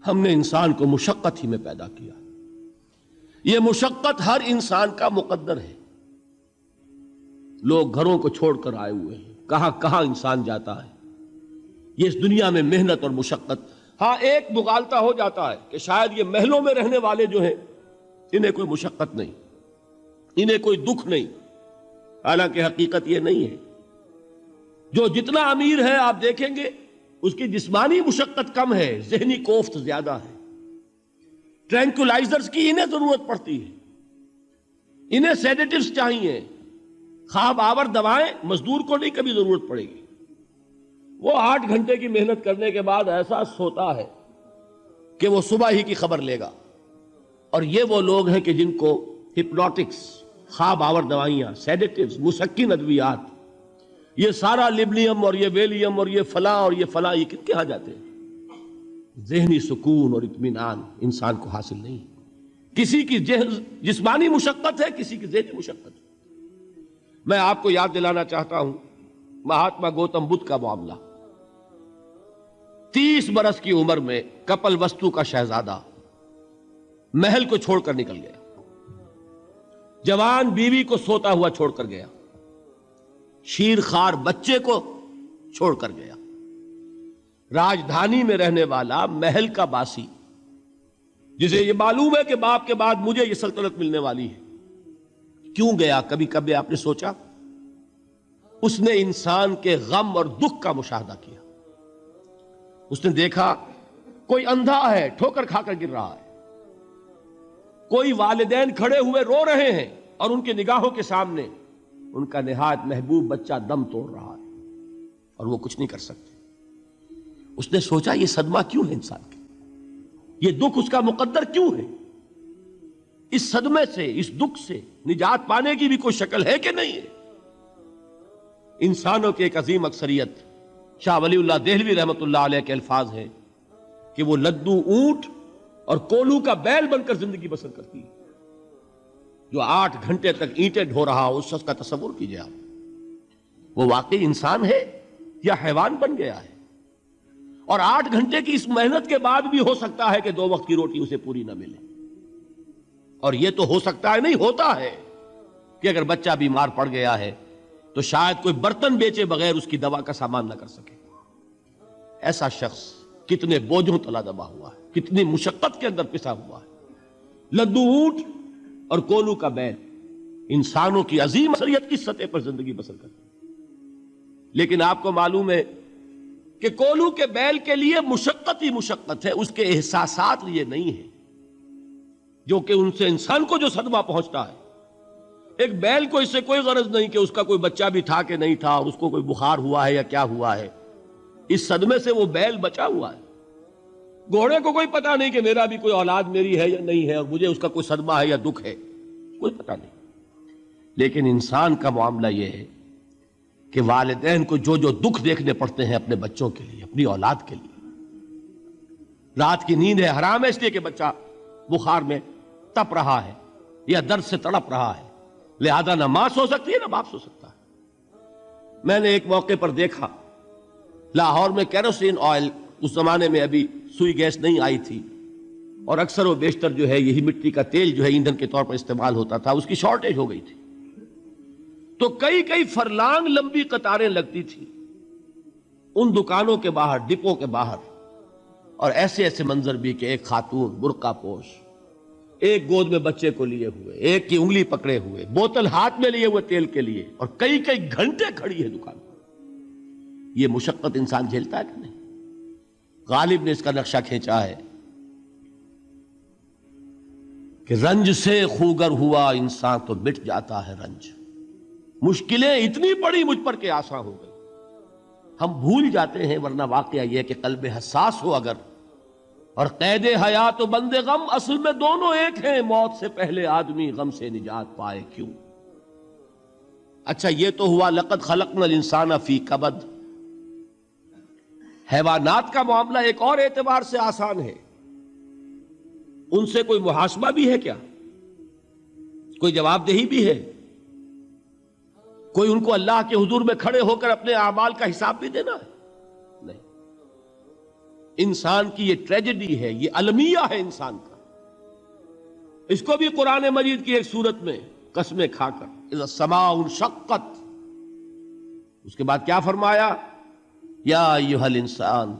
ہم نے انسان کو مشقت ہی میں پیدا کیا. یہ مشقت ہر انسان کا مقدر ہے. لوگ گھروں کو چھوڑ کر آئے ہوئے ہیں، کہاں کہاں انسان جاتا ہے. یہ اس دنیا میں محنت اور مشقت. ہاں ایک مغالطہ ہو جاتا ہے کہ شاید یہ محلوں میں رہنے والے جو ہیں انہیں کوئی مشقت نہیں، انہیں کوئی دکھ نہیں. حالانکہ حقیقت یہ نہیں ہے. جو جتنا امیر ہے آپ دیکھیں گے اس کی جسمانی مشقت کم ہے، ذہنی کوفت زیادہ ہے. ٹرینکولائزرز کی انہیں ضرورت پڑتی ہے، انہیں سیڈیٹیوز چاہیے. خواب آور دوائیں مزدور کو نہیں کبھی ضرورت پڑے گی. وہ 8 گھنٹے کی محنت کرنے کے بعد ایسا سوتا ہے کہ وہ صبح ہی کی خبر لے گا. اور یہ وہ لوگ ہیں کہ جن کو ہپنوٹکس، خواب آور دوائیاں، سیڈیٹیوز، مسکن ادویات، یہ سارا لیبنیم اور یہ ویلیم اور یہ فلاں اور یہ فلاں، یہ کن کے ہاں جاتے ہیں؟ ذہنی سکون اور اطمینان انسان کو حاصل نہیں. کسی کی جسمانی مشقت ہے، کسی کی ذہنی مشقت ہے. میں آپ کو یاد دلانا چاہتا ہوں مہاتما گوتم بدھ کا معاملہ. 30 برس کی عمر میں کپل وستو کا شہزادہ محل کو چھوڑ کر نکل گیا. جوان بیوی کو سوتا ہوا چھوڑ کر گیا. شیر خوار بچے کو چھوڑ کر گیا. راجدھانی میں رہنے والا محل کا باسی، جسے یہ معلوم ہے کہ باپ کے بعد مجھے یہ سلطنت ملنے والی ہے، کیوں گیا؟ کبھی کبھی آپ نے سوچا؟ اس نے انسان کے غم اور دکھ کا مشاہدہ کیا. اس نے دیکھا کوئی اندھا ہے، ٹھوکر کھا کر گر رہا ہے. کوئی والدین کھڑے ہوئے رو رہے ہیں اور ان کی نگاہوں کے سامنے ان کا نہایت محبوب بچہ دم توڑ رہا ہے اور وہ کچھ نہیں کر سکتے. اس نے سوچا یہ صدمہ کیوں ہے انسان کے، یہ دکھ اس کا مقدر کیوں ہے؟ اس صدمے سے، اس دکھ سے نجات پانے کی بھی کوئی شکل ہے کہ نہیں ہے؟ انسانوں کی ایک عظیم اکثریت، شاہ ولی اللہ دہلوی رحمۃ اللہ علیہ کے الفاظ ہیں کہ وہ لدو اونٹ اور کولو کا بیل بن کر زندگی بسر کرتی ہے. جو 8 گھنٹے تک اینٹیں ڈھو رہا ہو، اس شخص کا تصور کیجئے آپ. وہ واقعی انسان ہے یا حیوان بن گیا ہے؟ اور 8 گھنٹے کی اس محنت کے بعد بھی ہو سکتا ہے کہ 2 وقت کی روٹی اسے پوری نہ ملے. اور یہ تو ہو سکتا ہے، نہیں ہوتا ہے، کہ اگر بچہ بیمار پڑ گیا ہے تو شاید کوئی برتن بیچے بغیر اس کی دوا کا سامان نہ کر سکے. ایسا شخص کتنے بوجھوں تلا دبا ہوا ہے، کتنی مشقت کے اندر پسا ہوا ہے. لدو اونٹ اور کولو کا بیل انسانوں کی عظیم اکثریت کی سطح پر زندگی بسر کرتے ہیں. لیکن آپ کو معلوم ہے کہ کولو کے بیل کے لیے مشقت ہی مشقت ہے، اس کے احساسات یہ نہیں ہے جو کہ ان سے انسان کو جو صدمہ پہنچتا ہے. ایک بیل کو اس سے کوئی غرض نہیں کہ اس کا کوئی بچہ بھی تھا کہ نہیں تھا، اور اس کو کوئی بخار ہوا ہے یا کیا ہوا ہے. اس صدمے سے وہ بیل بچا ہوا ہے. گھوڑے کو کوئی پتہ نہیں کہ میرا بھی کوئی اولاد میری ہے یا نہیں ہے، اور مجھے اس کا کوئی صدمہ ہے یا دکھ ہے، کوئی پتہ نہیں. لیکن انسان کا معاملہ یہ ہے کہ والدین کو جو جو دکھ دیکھنے پڑتے ہیں اپنے بچوں کے لیے، اپنی اولاد کے لیے. رات کی نیند ہے حرام ہے اس لیے کہ بچہ بخار میں تپ رہا ہے یا درد سے تڑپ رہا ہے، لہذا نہ ماں سو سکتی ہے نہ باپ سو سکتا ہے. میں نے ایک موقع پر دیکھا لاہور میں کیروسین آئل، اس زمانے میں ابھی سوئی گیس نہیں آئی تھی، اور اکثر و بیشتر جو ہے یہی مٹی کا تیل جو ہے ایندھن کے طور پر استعمال ہوتا تھا، اس کی شارٹیج ہو گئی تھی. تو کئی فرلانگ لمبی قطاریں لگتی تھی ان دکانوں کے باہر، ڈپوں کے باہر. اور ایسے ایسے منظر بھی کہ ایک خاتون برقع پوش، ایک گود میں بچے کو لیے ہوئے، ایک کی انگلی پکڑے ہوئے، بوتل ہاتھ میں لیے ہوئے تیل کے لیے، اور کئی گھنٹے کھڑی ہے دکان پر. یہ مشقت انسان جھیلتا ہے کہ نہیں؟ غالب نے اس کا نقشہ کھینچا ہے کہ رنج سے خوگر ہوا انسان تو مٹ جاتا ہے رنج. مشکلیں اتنی پڑی مجھ پر کہ آسان ہو گئی. ہم بھول جاتے ہیں، ورنہ واقعہ یہ کہ قلب حساس ہو اگر، اور قید حیات و بند غم اصل میں دونوں ایک ہیں. موت سے پہلے آدمی غم سے نجات پائے کیوں. اچھا یہ تو ہوا لقد خلقنا الانسان فی کبد. حیوانات کا معاملہ ایک اور اعتبار سے آسان ہے. ان سے کوئی محاسبہ بھی ہے کیا؟ کوئی جواب دہی بھی ہے؟ کوئی ان کو اللہ کے حضور میں کھڑے ہو کر اپنے اعمال کا حساب بھی دینا ہے؟ نہیں. انسان کی یہ ٹریجڈی ہے، یہ المیہ ہے انسان کا. اس کو بھی قرآن مجید کی ایک سورت میں قسمیں کھا کر اذا السماء انشقت، اس کے بعد کیا فرمایا؟ یا ایھا الانسان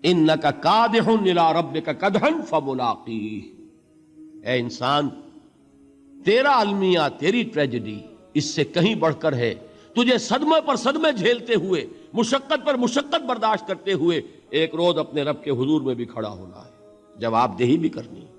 انک کادح الی ربک کدحا فملاقیہ، اے انسان تیرا المیہ، تیری ٹریجڈی اس سے کہیں بڑھ کر ہے. تجھے صدمے پر صدمے جھیلتے ہوئے، مشقت پر مشقت برداشت کرتے ہوئے ایک روز اپنے رب کے حضور میں بھی کھڑا ہونا ہے، جواب دہی بھی کرنی ہے.